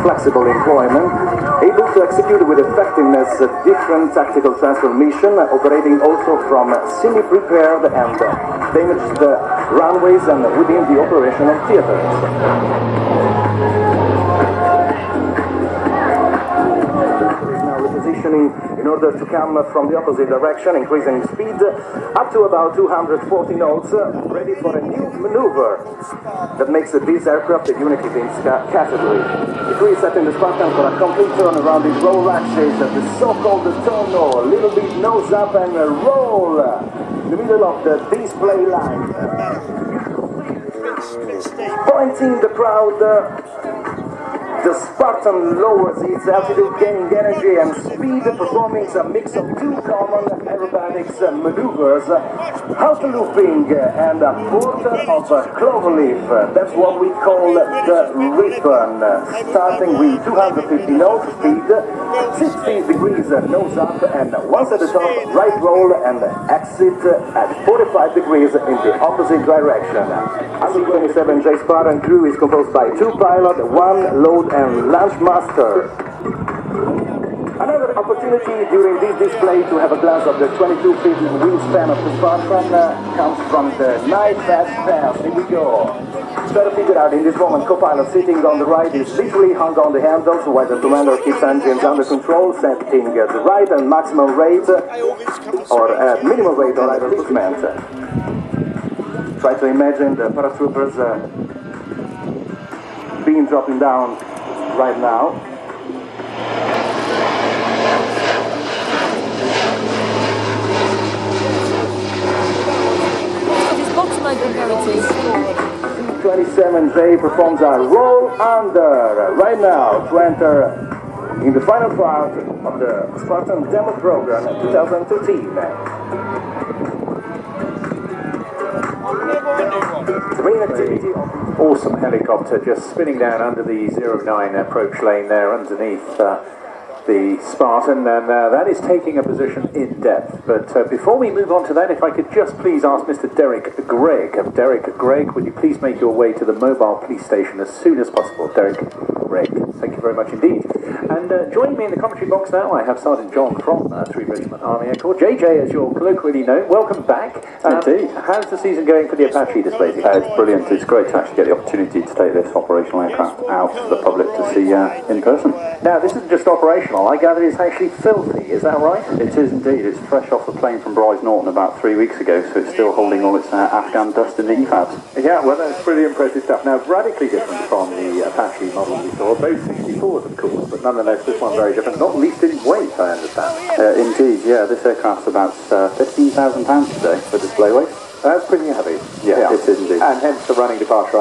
flexible employment, able to execute with effectiveness different tactical transformation, operating also from semi-prepared and damaged runways and within the operational theaters. In order to come from the opposite direction, increasing speed up to about 240 knots, ready for a new maneuver that makes this aircraft unique in its category. The crew is setting the Spartan for a complete turn around the roll axis, the so-called tonneau, a little bit nose up and roll in the middle of the display line. Pointing the crowd, the Spartan lowers its altitude, gaining energy and speed, performing a mix of two common aerobatics maneuvers, half looping and a quarter of a cloverleaf. That's what we call the ribbon, starting with 250 knots speed, 60 degrees nose up, and once at the top, right roll and exit at 45 degrees in the opposite direction. The 27J Spartan crew is composed by two pilots, one load and launch master. Another opportunity during this display to have a glance of the 22 feet wingspan of the Spartan comes from the night fast pass. Here we go. Try to figure out in this moment, co-pilot sitting on the right is literally hung on the handles while the commander keeps engines under control, setting the right and maximum rate or minimum rate or either movement. Try to imagine the paratroopers being dropping down right now. This box might be gravity. 27J performs a roll under right now to enter in the final part of the Spartan demo program 2013. Main activity. Awesome helicopter just spinning down under the 09 approach lane there underneath the Spartan, and that is taking a position in depth. But before we move on to that, if I could just please ask Mr. Derek Gregg. Derek Gregg, would you please make your way to the mobile police station as soon as possible? Derek Gregg, thank you very much indeed. And joining me in the commentary box now, I have Sergeant John from 3 Regiment Army Air Corps. JJ, as you're colloquially known, welcome back. Indeed. How's the season going for the Apache display? It's brilliant. It's great to actually get the opportunity to take this operational aircraft out to the public to see in person. Now, this isn't just operational. I gather it's actually filthy. Is that right? It is indeed. It's fresh off the plane from Bryce Norton about 3 weeks ago, so it's still holding all its Afghan dust in the EFABs. Yeah, well, that's pretty impressive stuff. Now, radically different from the Apache model we saw, both 64s, of course, but nonetheless, this one's very different, not least in weight, I understand. Indeed, yeah. This aircraft's about £15,000 today for display weight. That's pretty heavy. Yeah, it is indeed. And hence the running departure